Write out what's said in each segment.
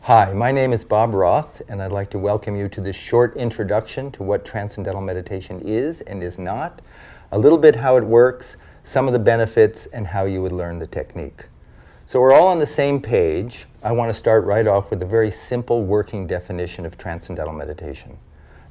Hi, my name is Bob Roth, and I'd like to welcome you to this short introduction to what Transcendental Meditation is and is not, a little bit how it works, some of the benefits, and how you would learn the technique. So we're all on the same page. I want to start right off with a very simple working definition of Transcendental Meditation.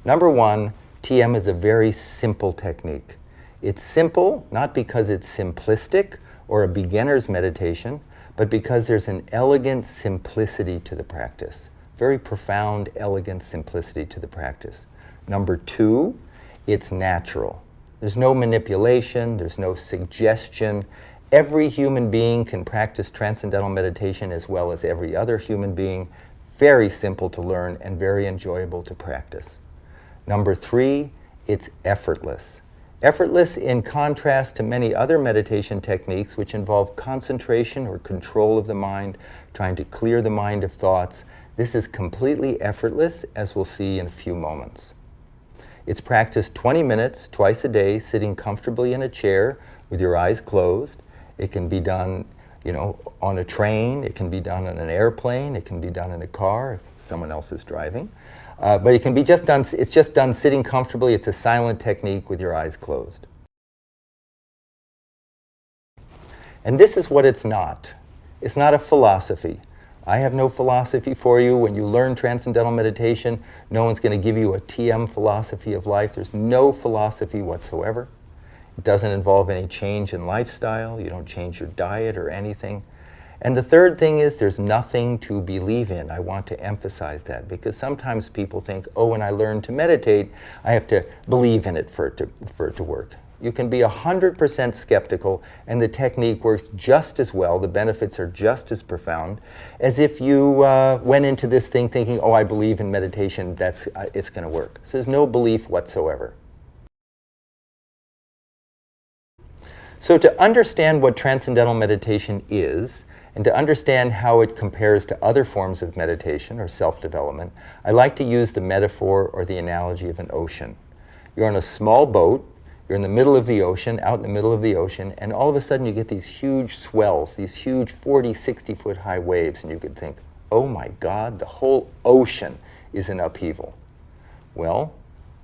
Number one, TM is a very simple technique. It's simple not because it's simplistic or a beginner's meditation, but because there's an elegant simplicity to the practice. Very profound, elegant simplicity to the practice. Number two, it's natural. There's no manipulation, there's no suggestion. Every human being can practice Transcendental Meditation as well as every other human being. Very simple to learn and very enjoyable to practice. Number three, it's effortless. Effortless in contrast to many other meditation techniques which involve concentration or control of the mind, trying to clear the mind of thoughts. This is completely effortless, as we'll see in a few moments. It's practiced 20 minutes twice a day, sitting comfortably in a chair with your eyes closed. It can be done, on a train. It can be done on an airplane. It can be done in a car if someone else is driving. But it can be just done, it's just done sitting comfortably. It's a silent technique with your eyes closed. And this is what it's not. It's not a philosophy. I have no philosophy for you. When you learn Transcendental Meditation, no one's going to give you a TM philosophy of life. There's no philosophy whatsoever. It doesn't involve any change in lifestyle. You don't change your diet or anything. And the third thing is there's nothing to believe in. I want to emphasize that because sometimes people think, oh, when I learn to meditate, I have to believe in it for it to work. You can be 100% skeptical and the technique works just as well, the benefits are just as profound, as if you went into this thing thinking, oh, I believe in meditation, it's going to work. So there's no belief whatsoever. So to understand what Transcendental Meditation is, and to understand how it compares to other forms of meditation or self-development, I like to use the metaphor or the analogy of an ocean. You're on a small boat, you're in the middle of the ocean, out in the middle of the ocean, and all of a sudden you get these huge swells, these huge 40, 60-foot high waves, and you could think, oh my God, the whole ocean is in upheaval. Well,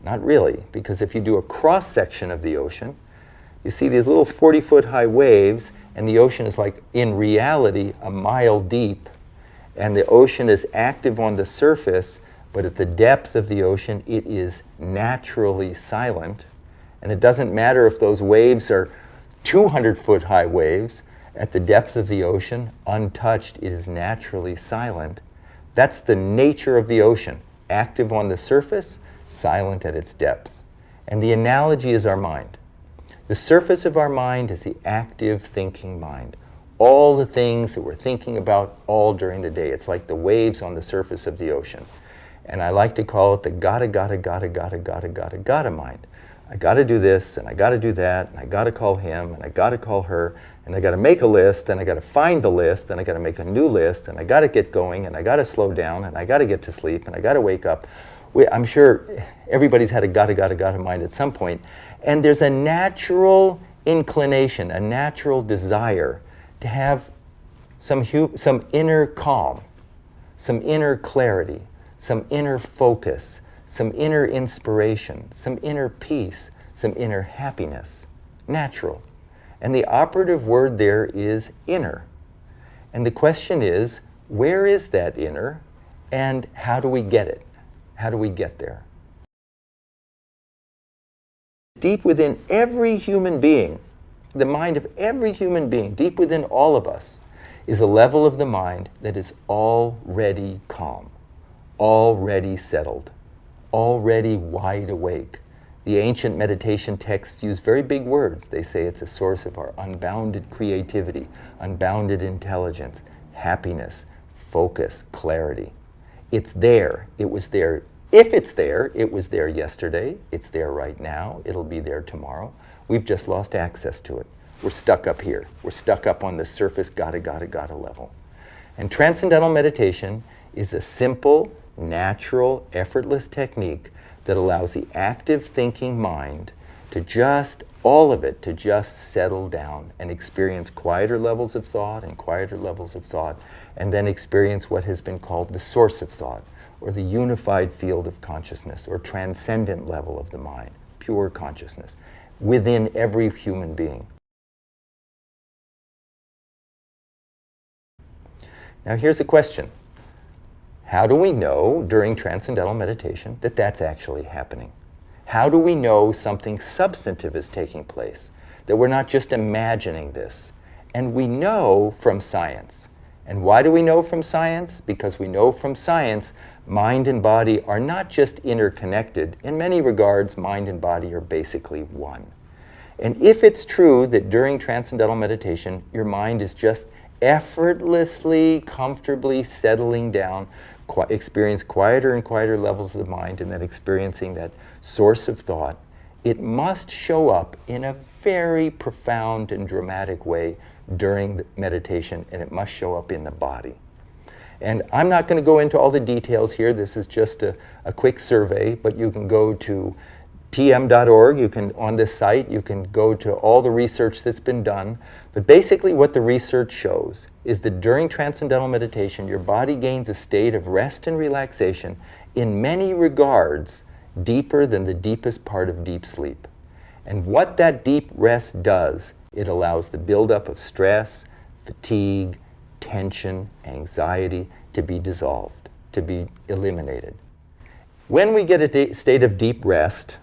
not really, because if you do a cross-section of the ocean, you see these little 40-foot high waves, and the ocean is like, in reality, a mile deep. And the ocean is active on the surface, but at the depth of the ocean, it is naturally silent. And it doesn't matter if those waves are 200-foot high waves. At the depth of the ocean, untouched, it is naturally silent. That's the nature of the ocean. Active on the surface, silent at its depth. And the analogy is our mind. The surface of our mind is the active thinking mind. All the things that we're thinking about all during the day. It's like the waves on the surface of the ocean. And I like to call it the gotta mind. I gotta do this, and I gotta do that, and I gotta call him, and I gotta call her, and I gotta make a list, and I gotta find the list, and I gotta make a new list, and I gotta get going, and I gotta slow down, and I gotta get to sleep, and I gotta wake up. I'm sure everybody's had a gotta mind at some point. And there's a natural inclination, a natural desire to have some inner calm, some inner clarity, some inner focus, some inner inspiration, some inner peace, some inner happiness. Natural. And the operative word there is inner. And the question is, where is that inner, and how do we get it? How do we get there? Deep within every human being, the mind of every human being, deep within all of us, is a level of the mind that is already calm, already settled, already wide awake. The ancient meditation texts use very big words. They say it's a source of our unbounded creativity, unbounded intelligence, happiness, focus, clarity. It's there. It was there. If it's there, it was there yesterday. It's there right now. It'll be there tomorrow. We've just lost access to it. We're stuck up here. We're stuck up on the surface gotta level. And Transcendental Meditation is a simple, natural, effortless technique that allows the active thinking mind to just all of it to just settle down and experience quieter levels of thought and quieter levels of thought, and then experience what has been called the source of thought, or the unified field of consciousness, or transcendent level of the mind, pure consciousness, within every human being. Now here's a question. How do we know during transcendental meditation that that's actually happening? How do we know something substantive is taking place, that we're not just imagining this? And we know from science. And why do we know from science? Because we know from science mind and body are not just interconnected. In many regards, mind and body are basically one. And if it's true that during transcendental meditation, your mind is just effortlessly, comfortably settling down, experience quieter and quieter levels of the mind, and then experiencing that source of thought, it must show up in a very profound and dramatic way during the meditation, and it must show up in the body. And I'm not going to go into all the details here. This is just a quick survey, but you can go to tm.org, you can, on this site, you can go to all the research that's been done. But basically what the research shows is that during transcendental meditation, your body gains a state of rest and relaxation in many regards deeper than the deepest part of deep sleep. And what that deep rest does, it allows the buildup of stress, fatigue, tension, anxiety to be dissolved, to be eliminated. When we get a state of deep rest,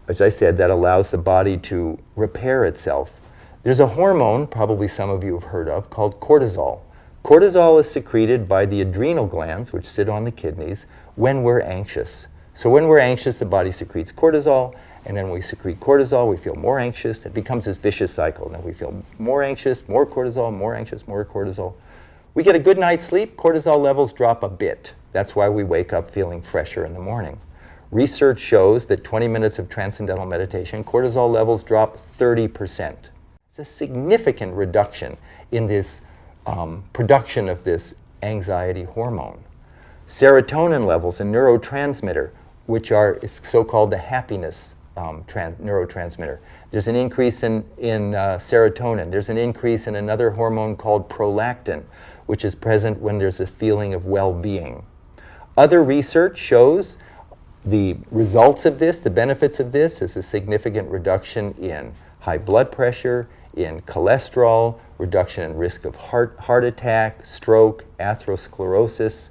as I said, that allows the body to repair itself, there's a hormone, probably some of you have heard of, called cortisol. Cortisol is secreted by the adrenal glands, which sit on the kidneys, when we're anxious. So when we're anxious, the body secretes cortisol, and then we secrete cortisol, we feel more anxious. It becomes this vicious cycle. Then we feel more anxious, more cortisol, more anxious, more cortisol. We get a good night's sleep, cortisol levels drop a bit. That's why we wake up feeling fresher in the morning. Research shows that 20 minutes of transcendental meditation, cortisol levels drop 30%. It's a significant reduction in this production of this anxiety hormone. Serotonin levels, a neurotransmitter, which are so-called the happiness neurotransmitter. There's an increase in serotonin. There's an increase in another hormone called prolactin, which is present when there's a feeling of well-being. Other research shows the results of this, the benefits of this, is a significant reduction in high blood pressure, in cholesterol, reduction in risk of heart attack, stroke, atherosclerosis,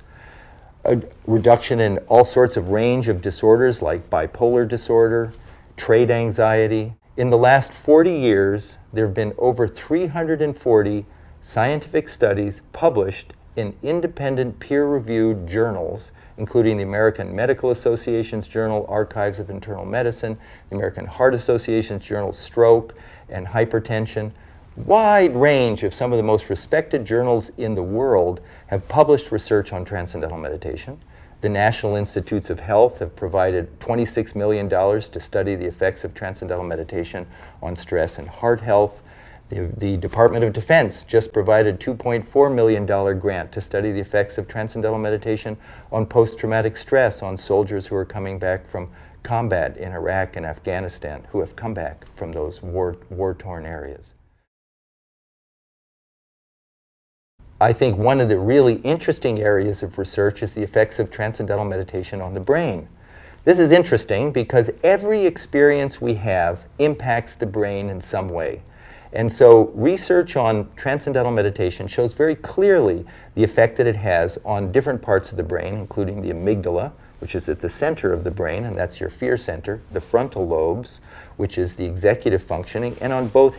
a reduction in all sorts of range of disorders like bipolar disorder, trait anxiety. In the last 40 years, there have been over 340 scientific studies published in independent peer-reviewed journals, including the American Medical Association's journal, Archives of Internal Medicine, the American Heart Association's journal, Stroke and Hypertension. Wide range of some of the most respected journals in the world have published research on transcendental meditation. The National Institutes of Health have provided $26 million to study the effects of transcendental meditation on stress and heart health. The Department of Defense just provided a $2.4 million grant to study the effects of transcendental meditation on post-traumatic stress on soldiers who are coming back from combat in Iraq and Afghanistan, who have come back from those war-torn areas. I think one of the really interesting areas of research is the effects of transcendental meditation on the brain. This is interesting because every experience we have impacts the brain in some way. And so research on transcendental meditation shows very clearly the effect that it has on different parts of the brain, including the amygdala, which is at the center of the brain, and that's your fear center, the frontal lobes, which is the executive functioning, and on both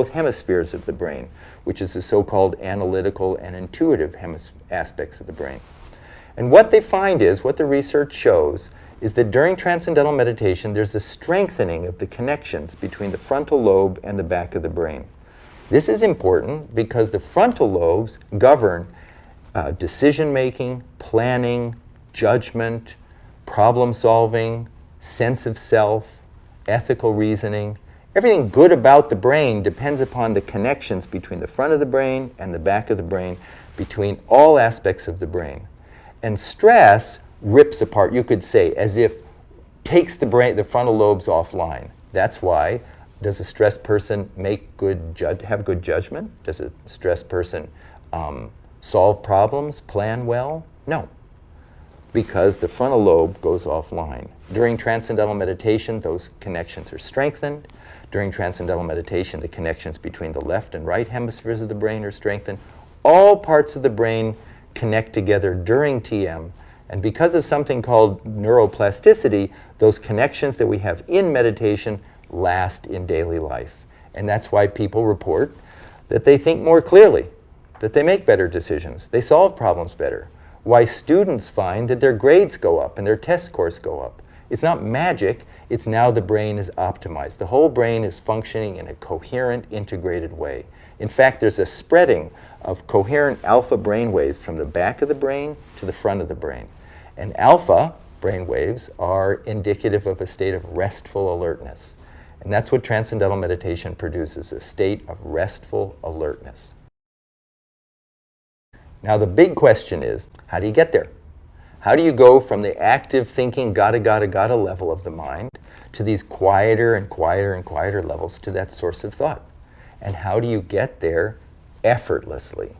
hemispheres of the brain, which is the so-called analytical and intuitive aspects of the brain. And what they find is, what the research shows, is that during transcendental meditation, there's a strengthening of the connections between the frontal lobe and the back of the brain. This is important because the frontal lobes govern decision-making, planning, judgment, problem-solving, sense of self, ethical reasoning. Everything good about the brain depends upon the connections between the front of the brain and the back of the brain, between all aspects of the brain. And stress rips apart, you could say, as if takes the frontal lobes offline. That's why Does a stressed person have good judgment? Does a stressed person solve problems, plan well? No, because the frontal lobe goes offline. During Transcendental Meditation, those connections are strengthened. During Transcendental Meditation, the connections between the left and right hemispheres of the brain are strengthened. All parts of the brain connect together during TM, and because of something called neuroplasticity, those connections that we have in meditation last in daily life. And that's why people report that they think more clearly, that they make better decisions, they solve problems better. Why students find that their grades go up and their test scores go up. It's not magic, it's now the brain is optimized. The whole brain is functioning in a coherent, integrated way. In fact, there's a spreading of coherent alpha brain waves from the back of the brain to the front of the brain. And alpha brain waves are indicative of a state of restful alertness. And that's what Transcendental Meditation produces, a state of restful alertness. Now the big question is, how do you get there? How do you go from the active thinking, gotta level of the mind to these quieter and quieter and quieter levels to that source of thought? And how do you get there effortlessly?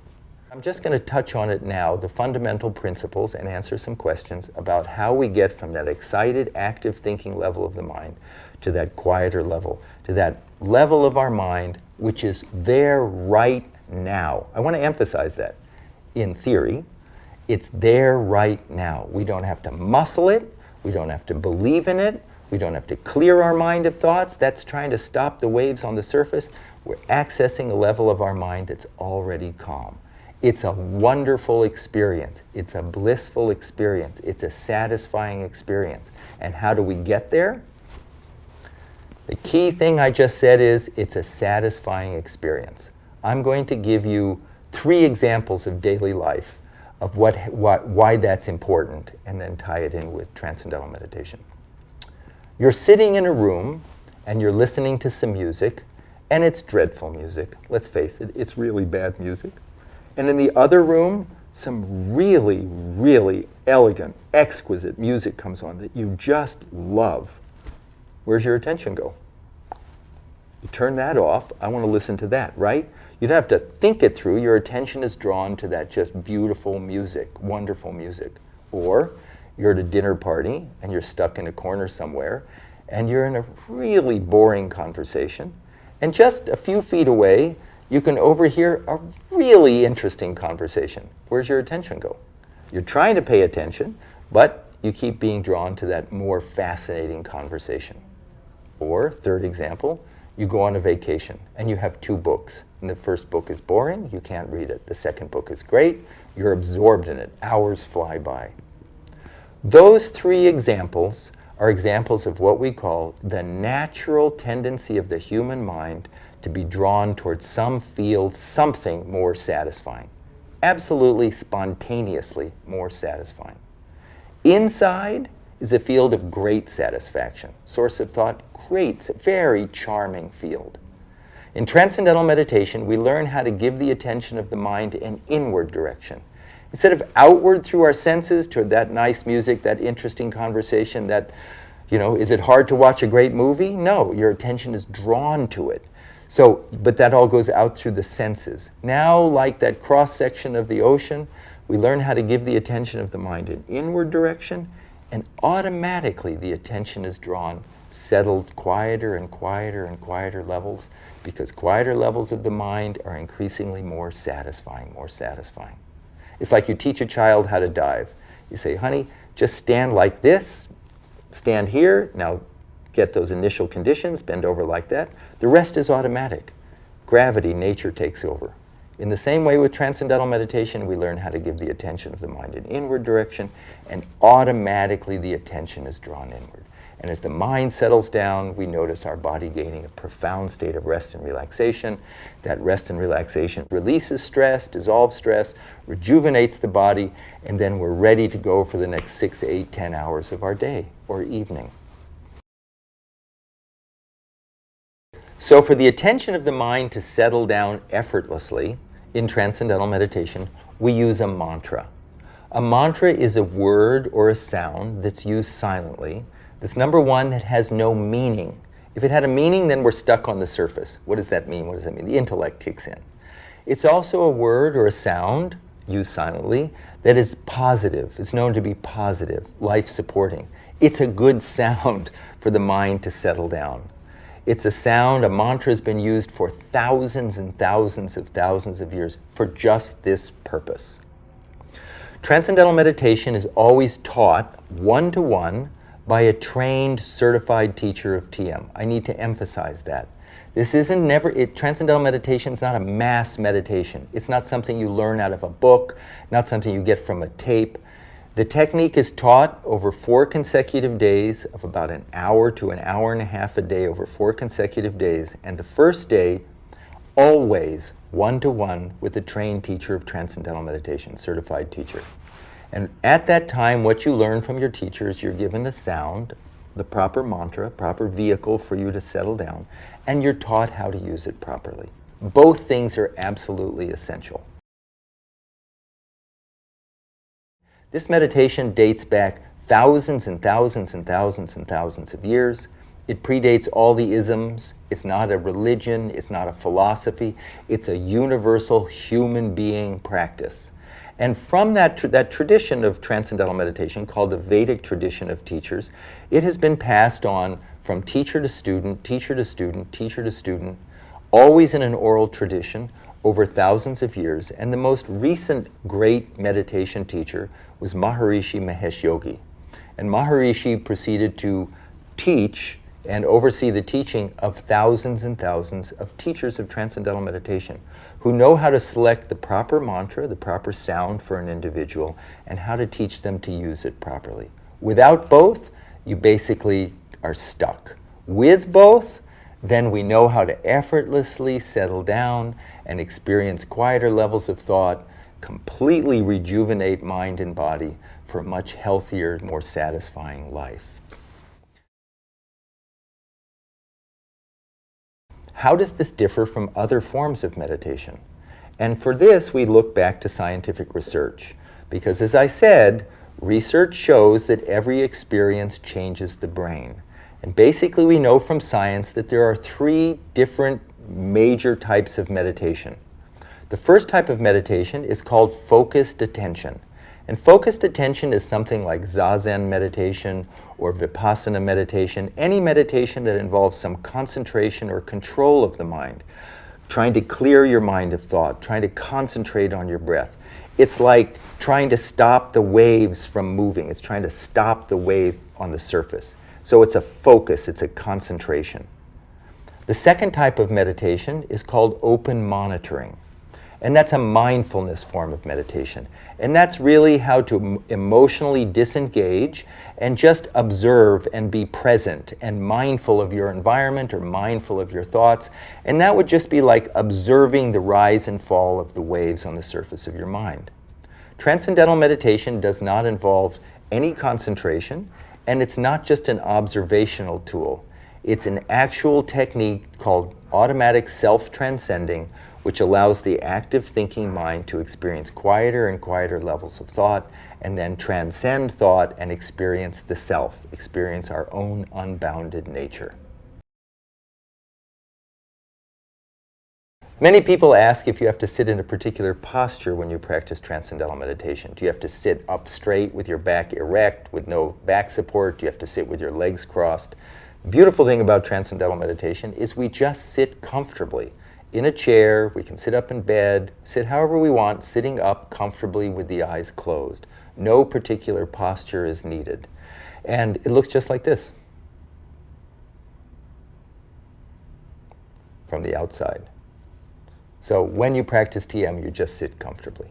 I'm just going to touch on it now, the fundamental principles, and answer some questions about how we get from that excited, active thinking level of the mind to that quieter level, to that level of our mind which is there right now. I want to emphasize that. In theory, it's there right now. We don't have to muscle it. We don't have to believe in it. We don't have to clear our mind of thoughts. That's trying to stop the waves on the surface. We're accessing a level of our mind that's already calm. It's a wonderful experience. It's a blissful experience. It's a satisfying experience. And how do we get there? The key thing I just said is it's a satisfying experience. I'm going to give you 3 examples of daily life of why that's important, and then tie it in with Transcendental Meditation. You're sitting in a room and you're listening to some music, and it's dreadful music. Let's face it, it's really bad music. And in the other room, some really, really elegant, exquisite music comes on that you just love. Where's your attention go? You turn that off. I want to listen to that, right? You don't have to think it through. Your attention is drawn to that just beautiful music, wonderful music. Or you're at a dinner party and you're stuck in a corner somewhere and you're in a really boring conversation, and just a few feet away you can overhear a really interesting conversation. Where's your attention go? You're trying to pay attention, but you keep being drawn to that more fascinating conversation. Or, third example, you go on a vacation and you have 2 books. And the first book is boring, you can't read it. The second book is great, you're absorbed in it. Hours fly by. Those 3 examples are examples of what we call the natural tendency of the human mind to be drawn towards some field, something more satisfying. Absolutely spontaneously more satisfying. Inside is a field of great satisfaction. Source of thought, great, very charming field. In Transcendental Meditation, we learn how to give the attention of the mind an inward direction. Instead of outward through our senses to that nice music, that interesting conversation, that, is it hard to watch a great movie? No, your attention is drawn to it. So, but that all goes out through the senses. Now, like that cross-section of the ocean, we learn how to give the attention of the mind an inward direction, and automatically the attention is drawn, settled quieter and quieter and quieter levels, because quieter levels of the mind are increasingly more satisfying, more satisfying. It's like you teach a child how to dive. You say, honey, just stand like this, stand here, now get those initial conditions, bend over like that. The rest is automatic. Gravity, nature takes over. In the same way with Transcendental Meditation, we learn how to give the attention of the mind an inward direction, and automatically the attention is drawn inward. And as the mind settles down, we notice our body gaining a profound state of rest and relaxation. That rest and relaxation releases stress, dissolves stress, rejuvenates the body, and then we're ready to go for the next 6, 8, 10 hours of our day or evening. So for the attention of the mind to settle down effortlessly in Transcendental Meditation, we use a mantra. A mantra is a word or a sound that's used silently. That's number one, that has no meaning. If it had a meaning, then we're stuck on the surface. What does that mean? What does that mean? The intellect kicks in. It's also a word or a sound, used silently, that is positive. It's known to be positive, life-supporting. It's a good sound for the mind to settle down. It's a sound, a mantra has been used for thousands and thousands of years for just this purpose. Transcendental meditation is always taught one-to-one by a trained, certified teacher of TM. I need to emphasize that. This isn't transcendental meditation is not a mass meditation. It's not something you learn out of a book, not something you get from a tape. The technique is taught over 4 consecutive days of about an hour to an hour and a half a day over 4 consecutive days. And the first day, always one-to-one with a trained teacher of transcendental meditation, certified teacher. And at that time, what you learn from your teacher is you're given a sound, the proper mantra, proper vehicle for you to settle down, and you're taught how to use it properly. Both things are absolutely essential. This meditation dates back thousands and thousands and thousands and thousands of years. It predates all the isms. It's not a religion. It's not a philosophy. It's a universal human being practice. And from that tradition of transcendental meditation, called the Vedic tradition of teachers, it has been passed on from teacher to student, teacher to student, teacher to student, always in an oral tradition over thousands of years. And the most recent great meditation teacher was Maharishi Mahesh Yogi. And Maharishi proceeded to teach and oversee the teaching of thousands and thousands of teachers of transcendental meditation who know how to select the proper mantra, the proper sound for an individual, and how to teach them to use it properly. Without both, you basically are stuck. With both, then we know how to effortlessly settle down and experience quieter levels of thought, completely rejuvenate mind and body for a much healthier, more satisfying life. How does this differ from other forms of meditation? And for this, we look back to scientific research. Because as I said, research shows that every experience changes the brain. And basically, we know from science that there are 3 different major types of meditation. The first type of meditation is called focused attention. And focused attention is something like Zazen meditation or Vipassana meditation, any meditation that involves some concentration or control of the mind, trying to clear your mind of thought, trying to concentrate on your breath. It's like trying to stop the waves from moving. It's trying to stop the wave on the surface. So it's a focus, it's a concentration. The second type of meditation is called open monitoring. And that's a mindfulness form of meditation. And that's really how to emotionally disengage and just observe and be present and mindful of your environment or mindful of your thoughts. And that would just be like observing the rise and fall of the waves on the surface of your mind. Transcendental meditation does not involve any concentration, and it's not just an observational tool. It's an actual technique called automatic self-transcending, which allows the active thinking mind to experience quieter and quieter levels of thought, and then transcend thought and experience the self, experience our own unbounded nature. Many people ask if you have to sit in a particular posture when you practice transcendental meditation. Do you have to sit up straight with your back erect, with no back support? Do you have to sit with your legs crossed? The beautiful thing about transcendental meditation is we just sit comfortably. In a chair, we can sit up in bed, sit however we want, sitting up comfortably with the eyes closed. No particular posture is needed. And it looks just like this from the outside. So when you practice TM, you just sit comfortably.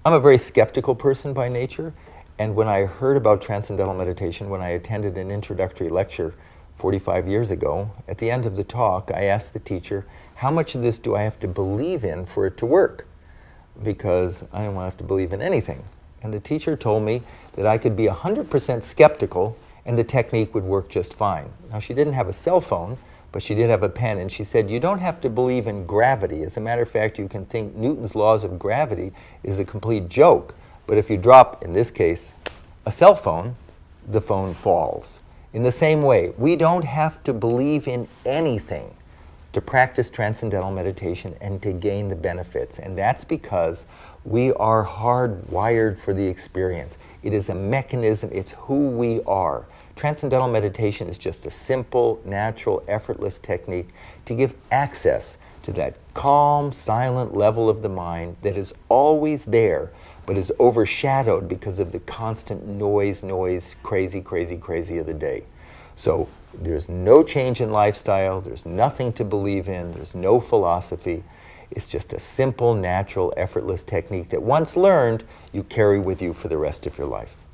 I'm a very skeptical person by nature, and when I heard about transcendental meditation, when I attended an introductory lecture 45 years ago, at the end of the talk, I asked the teacher, how much of this do I have to believe in for it to work? Because I didn't want to have to believe in anything. And the teacher told me that I could be 100% skeptical and the technique would work just fine. Now, she didn't have a cell phone, but she did have a pen, and she said, you don't have to believe in gravity. As a matter of fact, you can think Newton's laws of gravity is a complete joke. But if you drop, in this case, a cell phone, the phone falls. In the same way, we don't have to believe in anything to practice transcendental meditation and to gain the benefits. And that's because we are hardwired for the experience. It is a mechanism, it's who we are. Transcendental meditation is just a simple, natural, effortless technique to give access to that calm, silent level of the mind that is always there, but is overshadowed because of the constant noise, crazy of the day. So there's no change in lifestyle, there's nothing to believe in, there's no philosophy. It's just a simple, natural, effortless technique that once learned, you carry with you for the rest of your life.